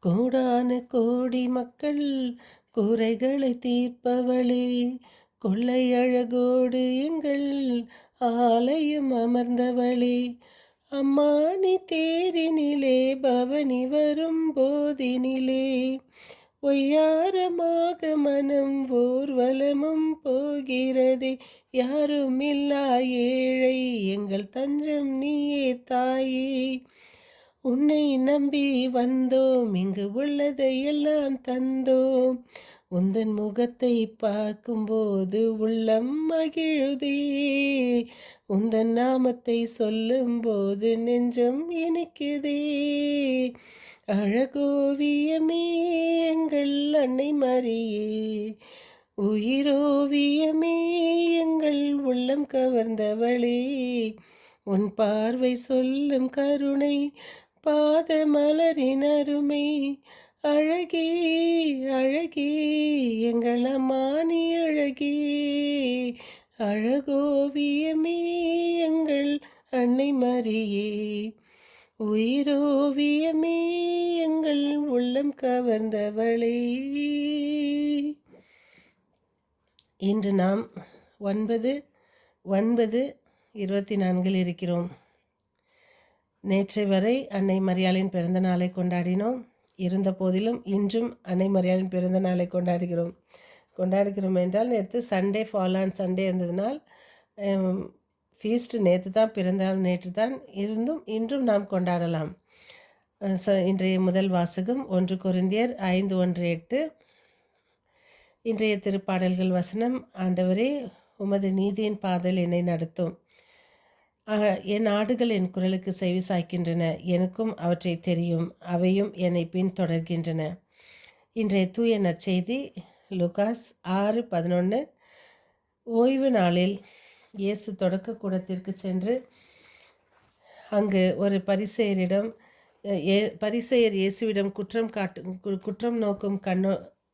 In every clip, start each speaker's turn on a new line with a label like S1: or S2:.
S1: கோடான கோடி மக்கள் குறைகளை தீர்ப்பவளே, கொள்ளை அழகோடு எங்கள் ஆலயம் அமர்ந்தவளே, அம்மா நீ தேரினிலே பவனி வரும் போதினிலே, ஒய்யாரமாக மனம் ஊர்வலமும் போகிறதே, யாரும் இல்லா ஏழை எங்கள் தஞ்சம் நீயே தாயே. உன்னை நம்பி வந்தோம், இங்கு உள்ளதை எல்லாம் தந்தோம். உந்தன் முகத்தை பார்க்கும்போது உள்ளம் மகிழுதே, உந்தன் நாமத்தை சொல்லும்போது நெஞ்சம் இனிக்குதே. அழகோவியமே எங்கள் அன்னை மரியே, உயிரோவியமே எங்கள் உள்ளம் கவர்ந்தவளே, உன் பார்வை சொல்லும் கருணை பாத மலரின் அருமை, அழகே அழகே எங்கள் அம்மா நீ அழகே, அழகோவியமே எங்கள் அன்னை மரியே, உயிரோவியமே எங்கள் உள்ளம் கவர்ந்தவளே. இன்று நாம் 9/9/24 இருக்கிறோம். நேற்று வரை அன்னை மரியாளின் பிறந்த நாளை கொண்டாடினோம். இருந்த போதிலும் இன்றும் அன்னை மரியாளின் பிறந்த நாளை கொண்டாடுகிறோம் என்றால், நேற்று சண்டே ஃபாலான் சண்டே இருந்ததுனால் ஃபீஸ்ட் நேற்று தான், பிறந்தநாள் நேற்று தான் இருந்தும் இன்றும் நாம் கொண்டாடலாம். இன்றைய முதல் வாசகம் 1 கொரிந்தியர் 5:1-8. இன்றைய திருப்பாடல்கள் வசனம்: ஆண்டவரே, உமது நீதியின் பாதையில் என்னை நடத்தும். என் ஆடுகள் என் குரலுக்கு செவி சாய்க்கின்றன, எனக்கும் அவற்றை தெரியும், அவையும் என்னை பின்தொடர்கின்றன. இன்றைய தூய நற்செய்தி லூகாஸ் 6:11. ஓய்வு நாளில் இயேசு தொடக்க கூடத்திற்கு சென்று அங்கு ஒரு பரிசேயர் இயேசுவிடம் குற்றம் நோக்கும்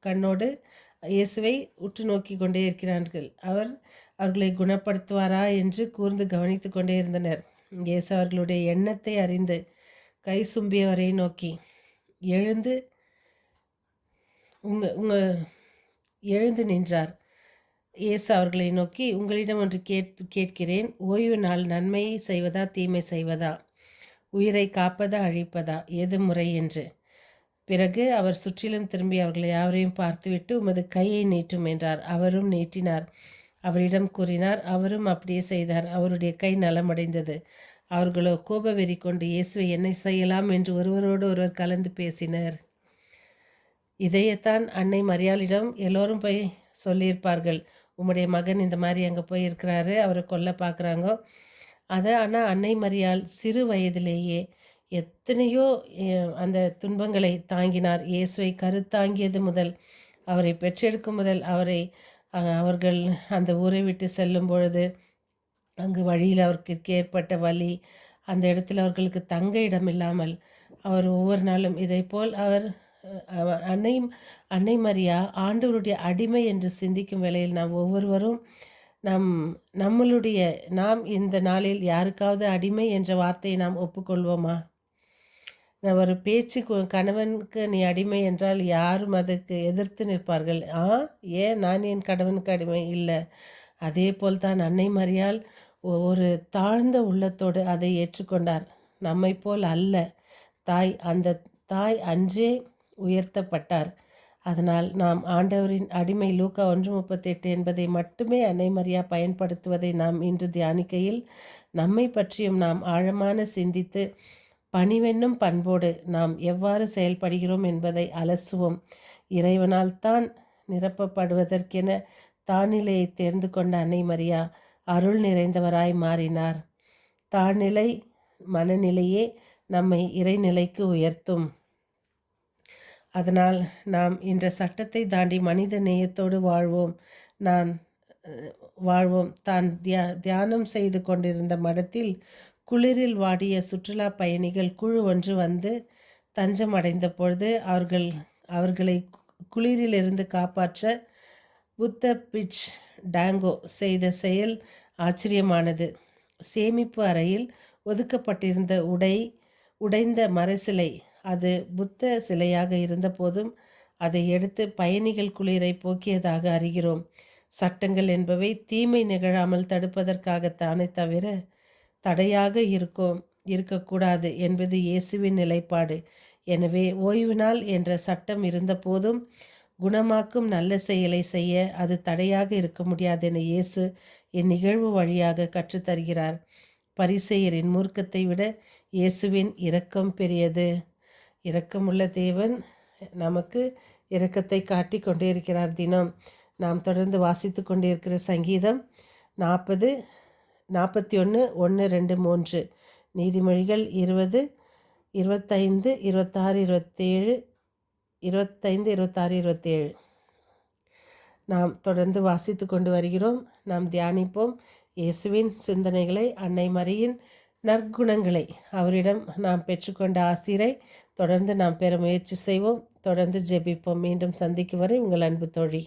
S1: கண்ணோடு இயேசுவை உற்று நோக்கி கொண்டே இருக்கிறார்கள். அவர்களை குணப்படுத்துவாரா என்று கூர்ந்து கவனித்து கொண்டே இருந்தனர். இயேசு அவர்களுடைய எண்ணத்தை அறிந்து கை சும்பியவரை நோக்கி, எழுந்து நின்றார். இயேசு அவர்களை நோக்கி, உங்களிடம் ஒன்று கேட்கிறேன். ஓய்வு நாள் நன்மையை செய்வதா தீமை செய்வதா, உயிரை காப்பதா அழிப்பதா, எது முறை என்று. பிறகு அவர் சுற்றிலும் திரும்பி அவர்களை யாவரையும் பார்த்துவிட்டு, உமது கையை நீட்டும் என்றார். அவரும் நீட்டினார். அவரிடம் கூறினார். அவரும் அப்படியே செய்தார். அவருடைய கை நலமடைந்தது. அவர்களோ கோபவெறி கொண்டு, இயேசுவை என்ன செய்யலாம் என்று ஒருவரோடு ஒருவர் கலந்து பேசினர். இதையத்தான் அன்னை மரியாளிடம் எல்லோரும் போய் சொல்லியிருப்பார்கள். உம்முடைய மகன் இந்த மாதிரி அங்கே போய் இருக்கிறாரு, அவரை கொல்ல பார்க்குறாங்க. ஆனால் அன்னை மரியாள் சிறு வயதிலேயே எத்தனையோ அந்த துன்பங்களை தாங்கினார். இயேசுவை கருத்தாங்கியது முதல், அவரை பெற்றெடுக்கும் முதல், அவர்கள் அந்த ஊரை விட்டு செல்லும் பொழுது அங்கு வழியில் அவருக்கு ஏற்பட்ட வலி, அந்த இடத்தில் அவர்களுக்கு தங்க இடமில்லாமல் அவர் ஒவ்வொரு நாளும் இதைப்போல் அன்னை மரியா ஆண்டவருடைய அடிமை என்று சிந்திக்கும் வேளையில் நாம் ஒவ்வொருவரும் நாம் இந்த நாளில் யாருக்காவது அடிமை என்ற வார்த்தையை நாம் ஒப்புக்கொள்வோமா? ஒரு பேச்சு, கணவனுக்கு நீ அடிமை என்றால் யாரும் அதுக்கு எதிர்த்து நிற்பார்கள். ஏன் நான் என் கணவனுக்கு அடிமை இல்லை? அதே போல் தான் அன்னை மரியாள் ஒரு தாழ்ந்த உள்ளத்தோடு அதை ஏற்றுக்கொண்டார். நம்மை போல் அல்ல. அந்த தாய் அன்றே உயர்த்தப்பட்டார். அதனால் நாம் ஆண்டவரின் அடிமை. லூக்கா 1:38 என்பதை மட்டுமே அன்னை மரியா பயன்படுத்துவதை நாம் இன்று தியானிக்கையில் நம்மை பற்றியும் நாம் ஆழமான சிந்தித்து பணிவென்னும் பண்போடு நாம் எவ்வாறு செயல்படுகிறோம் என்பதை அலசுவோம். இறைவனால் தான் நிரப்பப்படுவதற்கென தாழ்நிலையை தேர்ந்து கொண்ட அன்னை மரியா அருள் நிறைந்தவராய் மாறினார். தாழ்நிலை மனநிலையே நம்மை இறைநிலைக்கு உயர்த்தும். அதனால் நாம் இன்ற சட்டத்தை தாண்டி மனித நேயத்தோடு வாழ்வோம். தான் தியானம் செய்து கொண்டிருந்த மடத்தில் குளிரில் வாடிய சுற்றுலா பயணிகள் குழு ஒன்று வந்து தஞ்சம் அடைந்த பொழுது அவர்களை குளிரிலிருந்து காப்பாற்ற புத்த பிட்ச் டாங்கோ செய்த செயல் ஆச்சரியமானது. சேமிப்பு அறையில் ஒதுக்கப்பட்டிருந்த உடைந்த மரசிலை அது புத்த சிலையாக இருந்தபோதும் அதை எடுத்து பயணிகள் குளிரை போக்கியதாக அறிகிறோம். சட்டங்கள் என்பவை தீமை நிகழாமல் தடுப்பதற்காகத்தானே தவிர தடையாக இருக்கக்கூடாது என்பது இயேசுவின் நிலைப்பாடு. எனவே ஓய்வு நாள் என்ற சட்டம் இருந்தபோதும் குணமாக்கும் நல்ல செயலை செய்ய அது தடையாக இருக்க முடியாது என இயேசு இந்நிகழ்வு வழியாக கற்றுத்தருகிறார். பரிசேயரின் மூர்க்கத்தை விட இயேசுவின் இரக்கம் பெரியது. இரக்கமுள்ள தேவன் நமக்கு இரக்கத்தை காட்டி கொண்டே இருக்கிறார். தினம் நாம் தொடர்ந்து வாசித்து கொண்டே இருக்கிற சங்கீதம் 40, 41, 1, 2, 3, நீதிமொழிகள் 20, 25, 26, 27, 25, 26, 27 நாம் தொடர்ந்து வாசித்து கொண்டு வருகிறோம். நாம் தியானிப்போம் இயேசுவின் சிந்தனைகளை, அன்னை மரியின் நற்குணங்களை, அவரிடம் நாம் பெற்றுக்கொண்ட ஆசிரை தொடர்ந்து நாம் பெற முயற்சி செய்வோம். தொடர்ந்து ஜெபிப்போம். மீண்டும் சந்திக்கும் வரை உங்கள் அன்பு தோழி.